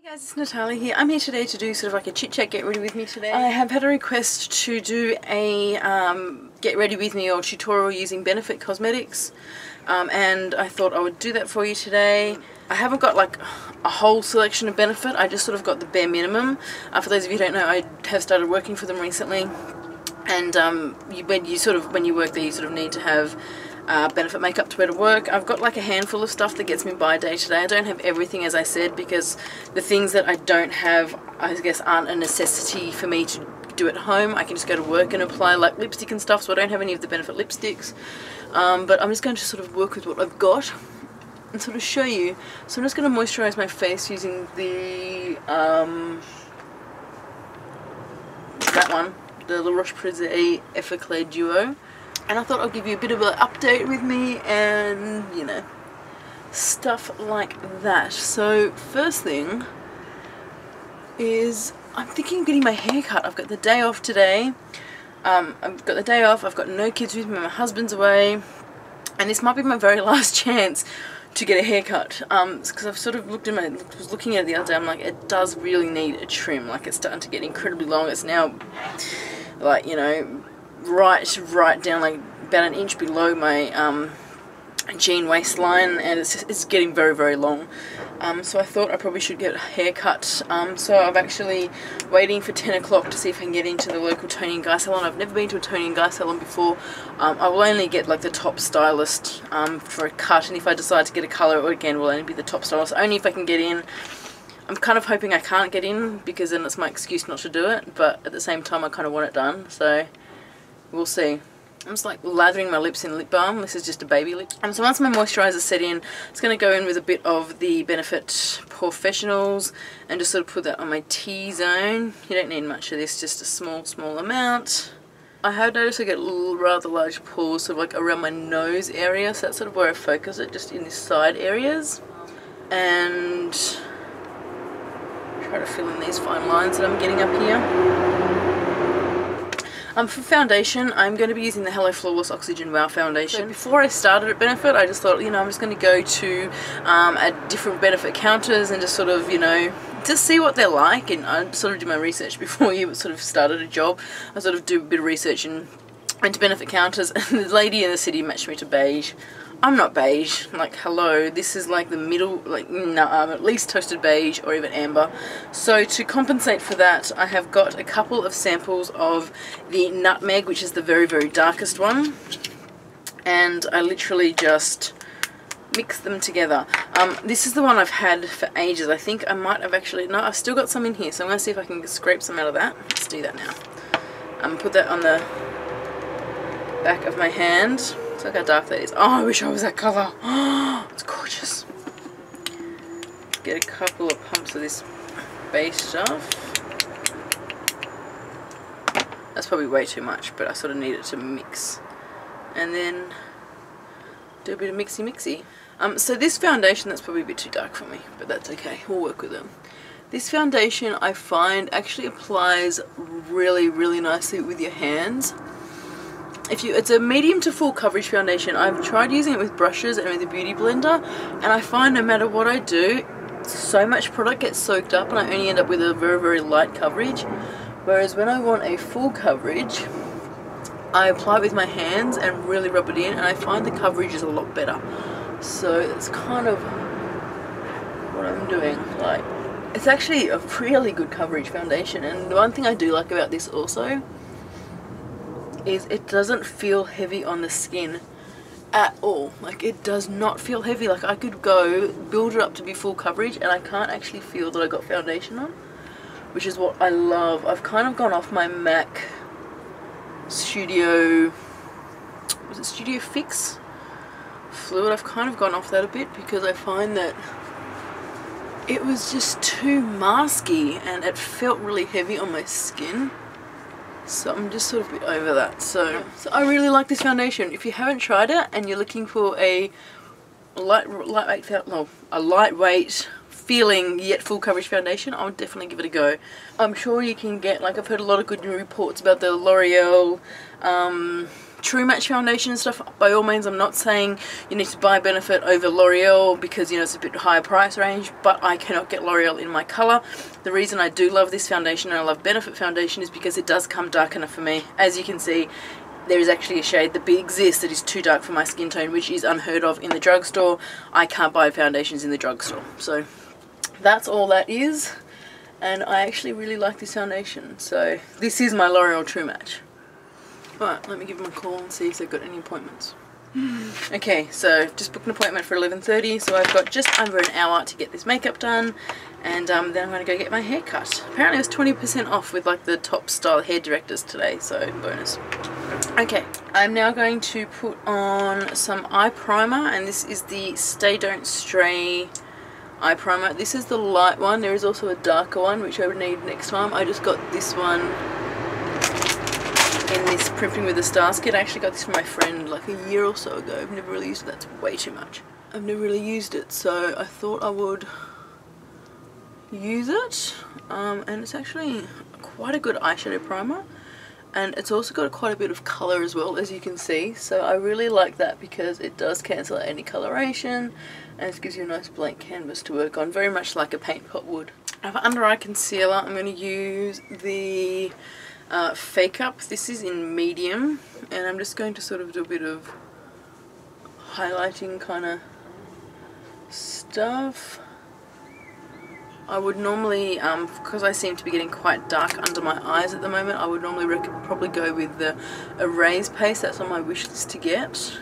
Hey guys, it's Natalia here. I'm here today to do sort of like a chit chat get ready with me today. I have had a request to do a get ready with me or tutorial using Benefit Cosmetics, and I thought I would do that for you today. I haven't got like a whole selection of Benefit, I just sort of got the bare minimum. For those of you who don't know, I have started working for them recently, and when you work there, you sort of need to have Benefit makeup to wear to work. I've got like a handful of stuff that gets me by day to day. I don't have everything, as I said, because the things that I don't have, I guess, aren't a necessity for me to do at home. I can just go to work and apply like lipstick and stuff, so I don't have any of the Benefit lipsticks. But I'm just going to sort of work with what I've got and sort of show you. So I'm just going to moisturise my face using the that one, the La Roche-Posay Effaclar Duo. And I thought I'll give you a bit of an update with me and, you know, stuff like that. So first thing is I'm thinking of getting my hair cut. I've got the day off today. I've got the day off, I've got no kids with me, my husband's away, and this might be my very last chance to get a haircut. Because I've sort of was looking at it the other day, I'm like, it does really need a trim. Like, it's starting to get incredibly long. It's now like, you know, right down like about an inch below my jean waistline, and it's getting very, very long. So I thought I probably should get a haircut. So I'm actually waiting for 10 o'clock to see if I can get into the local Tony and Guy salon. I've never been to a Tony and Guy salon before. I will only get like the top stylist for a cut, and if I decide to get a colour, again, will only be the top stylist, only if I can get in. I'm kind of hoping I can't get in, because then it's my excuse not to do it, but at the same time I kind of want it done, so we'll see. I'm just like lathering my lips in lip balm. This is just a baby lip. So once my moisturiser's set in, it's going to go in with a bit of the Benefit Professionals and just sort of put that on my T-zone. You don't need much of this, just a small amount. I have noticed I get rather large pores sort of like around my nose area, so that's sort of where I focus it, just in the side areas. And try to fill in these fine lines that I'm getting up here. For foundation, I'm going to be using the Hello Flawless Oxygen Wow Foundation. So before I started at Benefit, I just thought, you know, I'm just going to go to at different Benefit counters and just sort of, you know, just see what they're like. And I sort of do my research before you sort of started a job. I sort of do a bit of research and went to Benefit counters, and the lady in the city matched me to beige. I'm not beige, like, hello, this is like the middle, like, no, I'm at least toasted beige or even amber. So to compensate for that, I have got a couple of samples of the Nutmeg, which is the very, very darkest one, and I literally just mix them together. This is the one I've had for ages. I think I might have actually, no, I've still got some in here, so I'm going to see if I can scrape some out of that. Let's do that now. Put that on the back of my hand. Look how dark that is. Oh, I wish I was that colour. Oh, it's gorgeous. Get a couple of pumps of this base stuff. That's probably way too much, but I sort of need it to mix. And then do a bit of mixy. So this foundation, that's probably a bit too dark for me, but that's okay. We'll work with them. This foundation, I find, actually applies really, really nicely with your hands. It's a medium to full coverage foundation. I've tried using it with brushes and with a beauty blender, and I find no matter what I do, so much product gets soaked up and I only end up with a very, very light coverage. Whereas when I want a full coverage, I apply it with my hands and really rub it in, and I find the coverage is a lot better. So that's kind of what I'm doing. Like, it's actually a really good coverage foundation, and the one thing I do like about this also is it doesn't feel heavy on the skin at all. Like, it does not feel heavy. Like, I could go build it up to be full coverage and I can't actually feel that I got foundation on, which is what I love. I've kind of gone off my MAC Studio, was it Studio Fix fluid? I've kind of gone off that a bit because I find that it was just too masky and it felt really heavy on my skin. So I'm just sort of a bit over that. So I really like this foundation. If you haven't tried it and you're looking for a lightweight feeling yet full coverage foundation, I would definitely give it a go. I'm sure you can get, like, I've heard a lot of good reports about the L'Oreal True Match foundation and stuff, by all means, I'm not saying you need to buy Benefit over L'Oreal because, you know, it's a bit higher price range, but I cannot get L'Oreal in my colour. The reason I do love this foundation and I love Benefit foundation is because it does come dark enough for me. As you can see, there is actually a shade that exists that is too dark for my skin tone, which is unheard of in the drugstore. I can't buy foundations in the drugstore. So that's all that is, and I actually really like this foundation. So this is my L'Oreal True Match. Right, let me give them a call and see if they've got any appointments. Okay, so just booked an appointment for 11:30, so I've got just under an hour to get this makeup done, and then I'm going to go get my hair cut. Apparently it was 20% off with like the top style hair directors today, so bonus. Okay, I'm now going to put on some eye primer, and this is the Stay Don't Stray eye primer. This is the light one. There is also a darker one which I would need next time. I just got this one in this Primping with the Stars kit. I actually got this from my friend like a year or so ago. I've never really used it. That's way too much. I've never really used it, so I thought I would use it. And it's actually quite a good eyeshadow primer, and it's also got quite a bit of colour as well, as you can see. So I really like that because it does cancel out any coloration and it gives you a nice blank canvas to work on, very much like a paint pot would. Now for under eye concealer, I'm going to use the Fake Up. This is in medium, and I'm just going to sort of do a bit of highlighting kind of stuff. I would normally, because I seem to be getting quite dark under my eyes at the moment, I would normally probably go with the Erase Paste. That's on my wish list to get,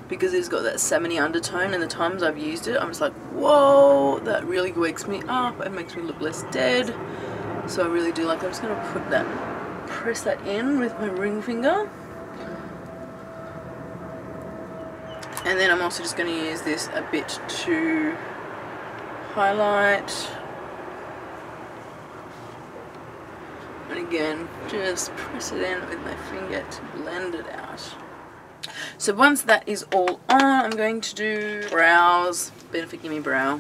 because it's got that salmony undertone, and the times I've used it I'm just like, whoa, that really wakes me up and makes me look less dead. So I really do like that. I'm just going to put that, press that in with my ring finger, and then I'm also just going to use this a bit to highlight, and again just press it in with my finger to blend it out. So once that is all on, I'm going to do brows. Benefit Gimme Brow.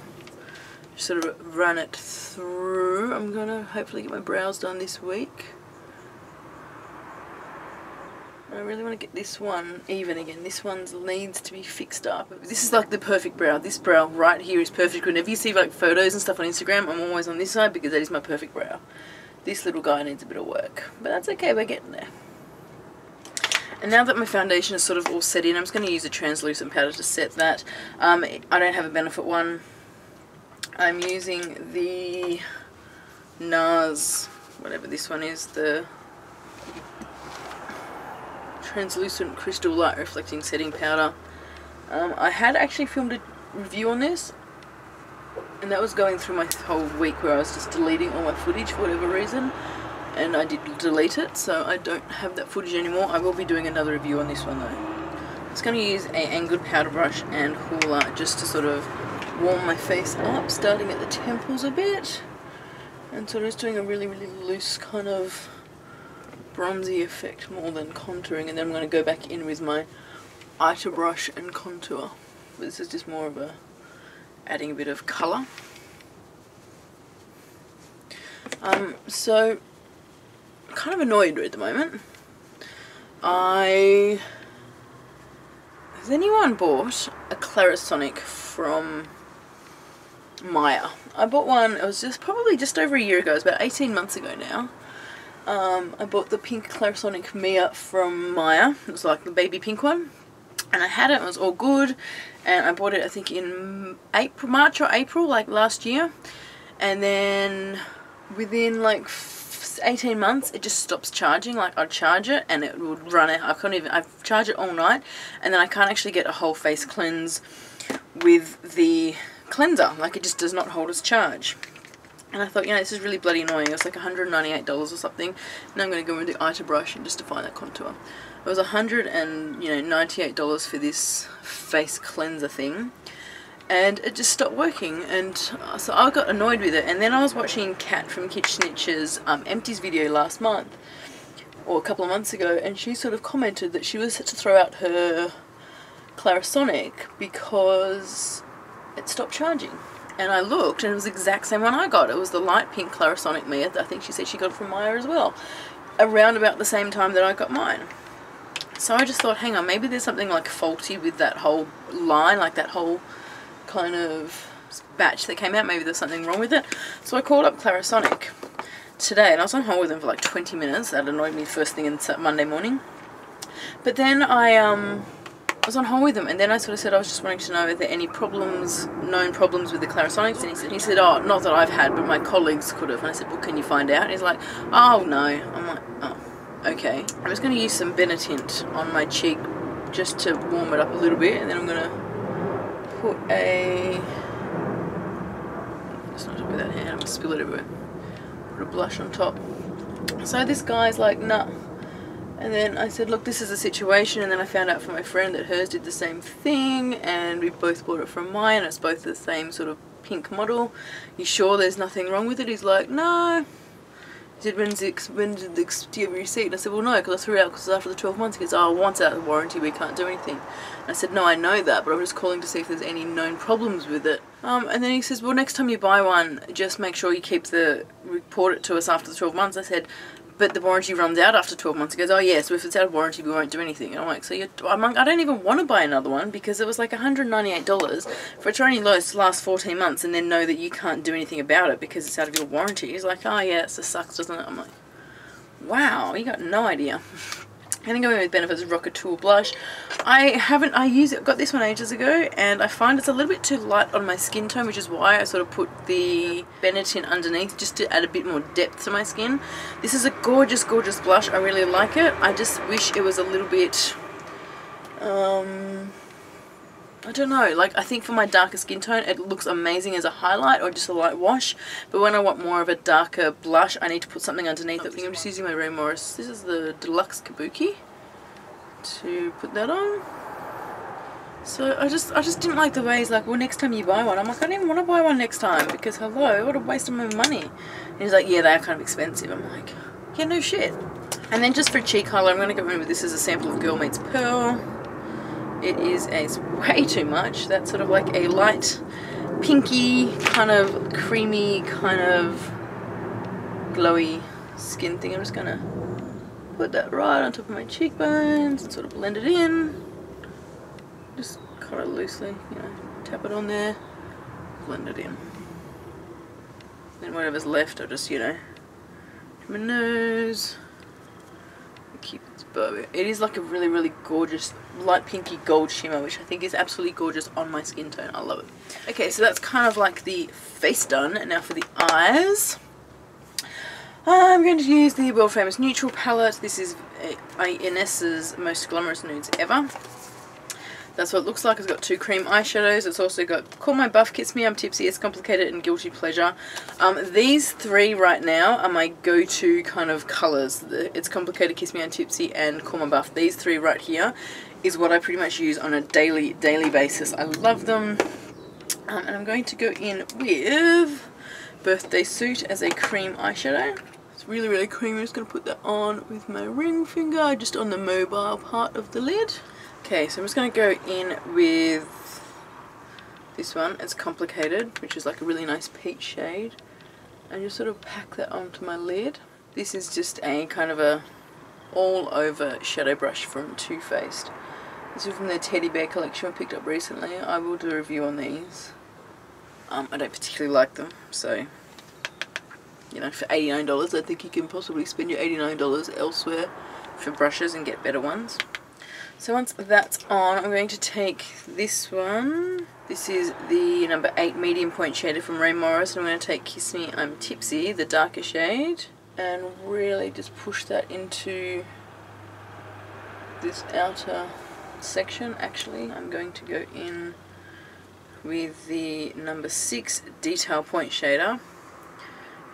Just sort of run it through. I'm going to hopefully get my brows done this week. I really want to get this one even again. This one needs to be fixed up. This is like the perfect brow. This brow right here is perfect. Whenever you see like photos and stuff on Instagram, I'm always on this side because that is my perfect brow. This little guy needs a bit of work, but that's okay, we're getting there. And now that my foundation is sort of all set in, I'm just going to use a translucent powder to set that. I don't have a Benefit one. I'm using the NARS, whatever this one is, the translucent crystal light reflecting setting powder. I had actually filmed a review on this, and that was going through my whole week where I was just deleting all my footage for whatever reason, and I did delete it, so I don't have that footage anymore. I will be doing another review on this one though. I'm just going to use a angled powder brush and hooler just to sort of warm my face up, starting at the temples a bit, and sort of just doing a really loose kind of bronzy effect more than contouring, and then I'm going to go back in with my outer brush and contour. But this is just more of a adding a bit of colour. So I'm kind of annoyed at the moment. Has anyone bought a Clarisonic from Maya? I bought one, it was probably just over a year ago, it's about 18 months ago now. I bought the pink Clarisonic Mia from Maya. It was like the baby pink one, and I had it, it was all good, and I bought it I think in March or April like last year, and then within like 18 months it just stops charging. Like I'd charge it and it would run out. I charge it all night, and then I can't actually get a whole face cleanse with the cleanser. Like it just does not hold its charge. And I thought, you know, this is really bloody annoying. It was like $198 or something. Now I'm going to go into the outer brush and just define that contour. It was $198 for this face cleanser thing, and it just stopped working. And so I got annoyed with it. And then I was watching Kat from Kitchnitch's Empties video last month, or a couple of months ago, and she sort of commented that she was set to throw out her Clarisonic because it stopped charging. And I looked, and it was the exact same one I got. It was the light pink Clarisonic Mia. I think she said she got it from Maya as well, around about the same time that I got mine. So I just thought, hang on, maybe there's something like faulty with that whole line, like that whole kind of batch that came out. Maybe there's something wrong with it. So I called up Clarisonic today, and I was on hold with them for like 20 minutes. That annoyed me first thing in Monday morning. But then I was on hold with them, and then I sort of said I was just wanting to know if there are any problems, known problems with the Clarisonics, and he said, oh, not that I've had, but my colleagues could have. And I said, well, can you find out? And he's like, oh, no. I'm like, oh, okay. I'm just going to use some Benetint on my cheek just to warm it up a little bit, and then I'm going to put a... Let's not do it with that hand, I'm going to spill it everywhere. Put a blush on top. So this guy's like, nah. And then I said, look, this is the situation, and then I found out from my friend that hers did the same thing, and we both bought it from mine, it's both the same sort of pink model. You sure there's nothing wrong with it? He's like, no. He said, when did the do you have a receipt? And I said, well, no, because I threw it out because after the 12 months. He goes, oh, once out of warranty, we can't do anything. And I said, no, I know that, but I'm just calling to see if there's any known problems with it. And then he says, well, next time you buy one, just make sure you report it to us after the 12 months. I said, but the warranty runs out after 12 months. He goes, oh yeah, so if it's out of warranty, we won't do anything. And I'm like, so I'm like, I don't even want to buy another one, because it was like $198 for it to only last 14 months, and then know that you can't do anything about it because it's out of your warranty. He's like, oh yeah, it just sucks, doesn't it? I'm like, wow, you got no idea. I think I'm going with Benefit's Rockateur blush. Got this one ages ago, and I find it's a little bit too light on my skin tone, which is why I sort of put the Benetint underneath just to add a bit more depth to my skin. This is a gorgeous, gorgeous blush. I really like it. I just wish it was a little bit, I don't know, like I think for my darker skin tone it looks amazing as a highlight or just a light wash, but when I want more of a darker blush I need to put something underneath it. I think I'm just using my Ray Morris, this is the Deluxe Kabuki, to put that on. So I just didn't like the way he's like, well, next time you buy one. I'm like, I don't even want to buy one next time, because hello, what a waste of my money. And he's like, yeah, they are kind of expensive. I'm like, yeah, no shit. And then just for cheek color, I'm going to go in with this as a sample of Girl Meets Pearl. It's way too much. That's sort of like a light pinky, kind of creamy, kind of glowy skin thing. I'm just going to put that right on top of my cheekbones and sort of blend it in. Just kind of loosely, you know, tap it on there, blend it in. Then whatever's left, I'll just, you know, my nose. Keep it bow. It is like a really, really gorgeous light pinky gold shimmer, which I think is absolutely gorgeous on my skin tone. I love it. Okay, so that's kind of like the face done. And now for the eyes. I'm going to use the world famous neutral palette. This is Inessa's Most Glamorous Nudes Ever. That's what it looks like. It's got two cream eyeshadows. It's also got Call My Buff, Kiss Me, I'm Tipsy, It's Complicated, and Guilty Pleasure. These three right now are my go-to kind of colours. It's Complicated, Kiss Me, I'm Tipsy, and Call My Buff. These three right here is what I pretty much use on a daily basis. I love them. And I'm going to go in with Birthday Suit as a cream eyeshadow. It's really, really creamy. I'm just going to put that on with my ring finger, just on the mobile part of the lid. Okay, so I'm just going to go in with this one. It's Complicated, which is like a really nice peach shade. And just sort of pack that onto my lid. This is just a kind of a all-over shadow brush from Too Faced. This is from their Teddy Bear collection I picked up recently. I will do a review on these. I don't particularly like them, so, you know, for $89 I think you can possibly spend your $89 elsewhere for brushes and get better ones. So once that's on, I'm going to take this one. This is the number 8 medium point shader from Ray Morris. I'm going to take Kiss Me, I'm Tipsy, the darker shade, and really just push that into this outer section. Actually, I'm going to go in with the number 6 detail point shader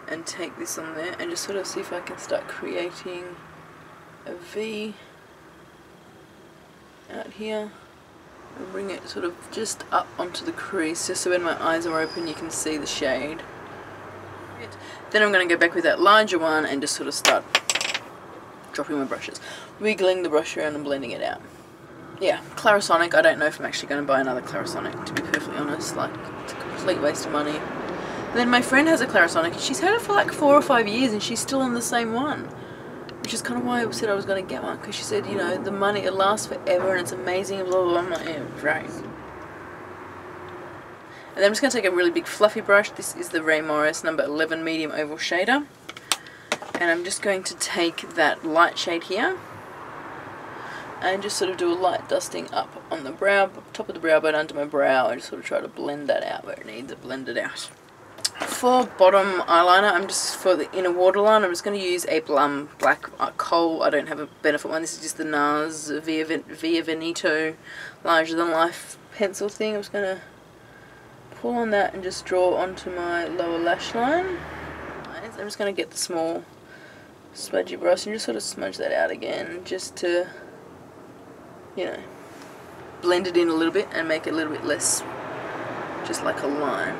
and take this on there and just sort of see if I can start creating a V out here and bring it sort of just up onto the crease, just so when my eyes are open you can see the shade. Then I'm going to go back with that larger one and just sort of start dropping my brushes, wiggling the brush around and blending it out. Yeah, Clarisonic, I don't know if I'm actually going to buy another Clarisonic, to be perfectly honest. Like, it's a complete waste of money. And then my friend has a Clarisonic and she's had it for like 4 or 5 years and she's still on the same one. which is kind of why I said I was going to get one, because she said, you know, the money, it lasts forever and it's amazing and blah blah blah. I'm like, yeah, right. And then I'm just going to take a really big fluffy brush. This is the Ray Morris number 11 medium oval shader, and I'm just going to take that light shade here and just sort of do a light dusting up on the brow, top of the brow bone, under my brow, and just sort of try to blend that out where it needs it blended out. For bottom eyeliner, I'm just, for the inner waterline, I'm just going to use a black coal. I don't have a Benefit one. This is just the NARS Via Veneto larger than life pencil thing. I'm just going to pull on that and just draw onto my lower lash line. I'm just going to get the small smudgy brush and just sort of smudge that out again, just to, you know, blend it in a little bit and make it a little bit less just like a line.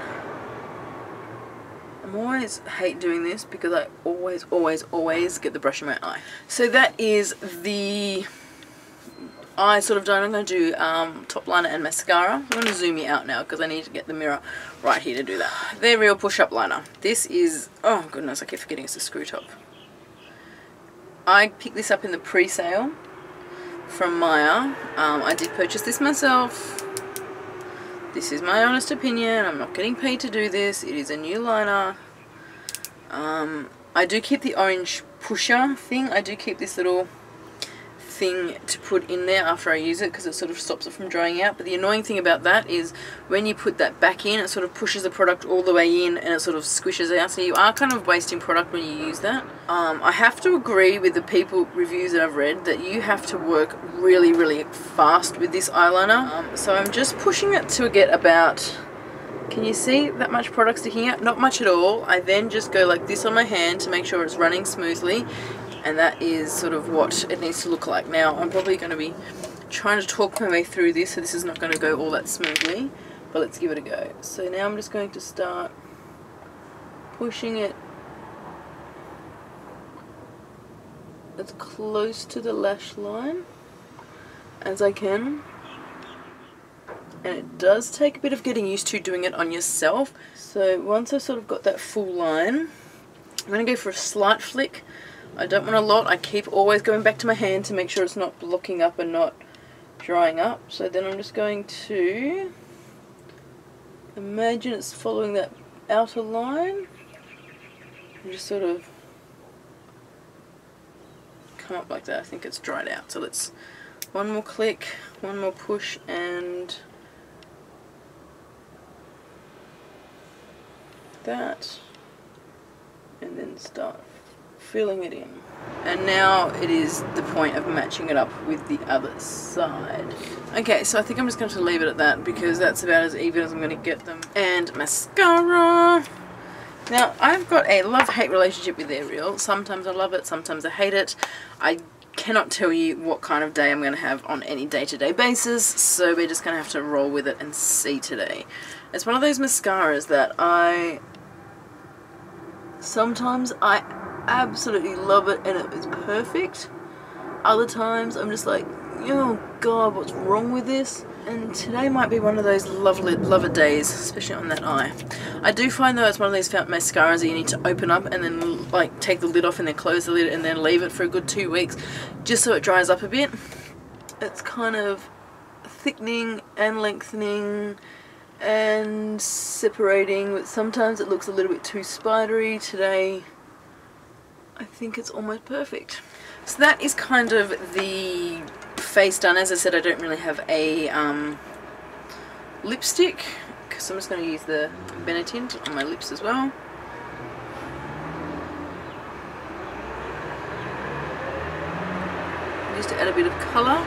I always hate doing this because I always get the brush in my eye. So that is the eye sort of done. I'm going to do top liner and mascara. I'm going to zoom you out now because I need to get the mirror right here to do that. Their Real Push-Up Liner. This is, oh goodness, I keep forgetting it's a screw top. I picked this up in the pre-sale from Maya. I did purchase this myself. This is my honest opinion. I'm not getting paid to do this. It is a new liner. I do keep the orange pusher thing. I do keep this little thing to put in there after I use it because it sort of stops it from drying out. But the annoying thing about that is when you put that back in, it sort of pushes the product all the way in and it sort of squishes out. So you are kind of wasting product when you use that. I have to agree with the reviews that I've read that you have to work really, really fast with this eyeliner. So I'm just pushing it to get about, can you see that much product sticking out? Not much at all. I then just go like this on my hand to make sure it's running smoothly. And that is sort of what it needs to look like. Now, I'm probably going to be trying to talk my way through this, so this is not going to go all that smoothly, but let's give it a go. So now I'm just going to start pushing it as close to the lash line as I can. And it does take a bit of getting used to doing it on yourself. So once I've sort of got that full line, I'm going to go for a slight flick. I don't want a lot. I keep always going back to my hand to make sure it's not blocking up and not drying up. So then I'm just going to imagine it's following that outer line and just sort of come up like that. I think it's dried out. So let's, one more click, one more push, and that, and then start filling it in. And now it is the point of matching it up with the other side. Okay, so I think I'm just going to leave it at that because that's about as even as I'm going to get them. And mascara. Now, I've got a love-hate relationship with Ariel. Sometimes I love it, sometimes I hate it. I cannot tell you what kind of day I'm going to have on any day-to-day basis, so we're just going to have to roll with it and see today. It's one of those mascaras that sometimes I absolutely love it and it is perfect. Other times I'm just like, oh god, what's wrong with this? And today might be one of those lovely days, especially on that eye. I do find though it's one of these mascaras that you need to open up and then like take the lid off and then close the lid and then leave it for a good 2 weeks just so it dries up a bit. It's kind of thickening and lengthening and separating, but sometimes it looks a little bit too spidery. Today I think it's almost perfect. So that is kind of the face done. As I said, I don't really have a lipstick because I'm just going to use the Benetint on my lips as well. Just to add a bit of colour.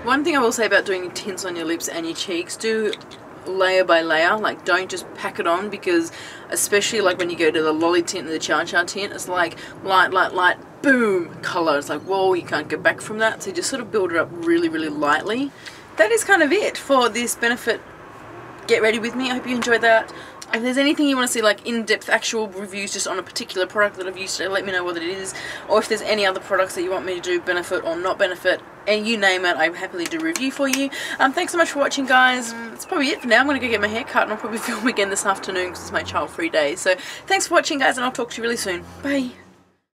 One thing I will say about doing tints on your lips and your cheeks, do layer by layer, like don't just pack it on, because especially like when you go to the Lolly tint and the Cha Cha tint, it's like light, boom, colour. It's like, whoa, you can't go back from that. So you just sort of build it up really, really lightly. That is kind of it for this Benefit Get Ready With Me. I hope you enjoyed that. If there's anything you want to see, like in-depth actual reviews just on a particular product that I've used today, let me know what it is. Or if there's any other products that you want me to do, Benefit or not Benefit, and you name it, I happily do review for you. Thanks so much for watching, guys. That's probably it for now. I'm going to go get my hair cut and I'll probably film again this afternoon because it's my child-free day. So thanks for watching, guys, and I'll talk to you really soon. Bye.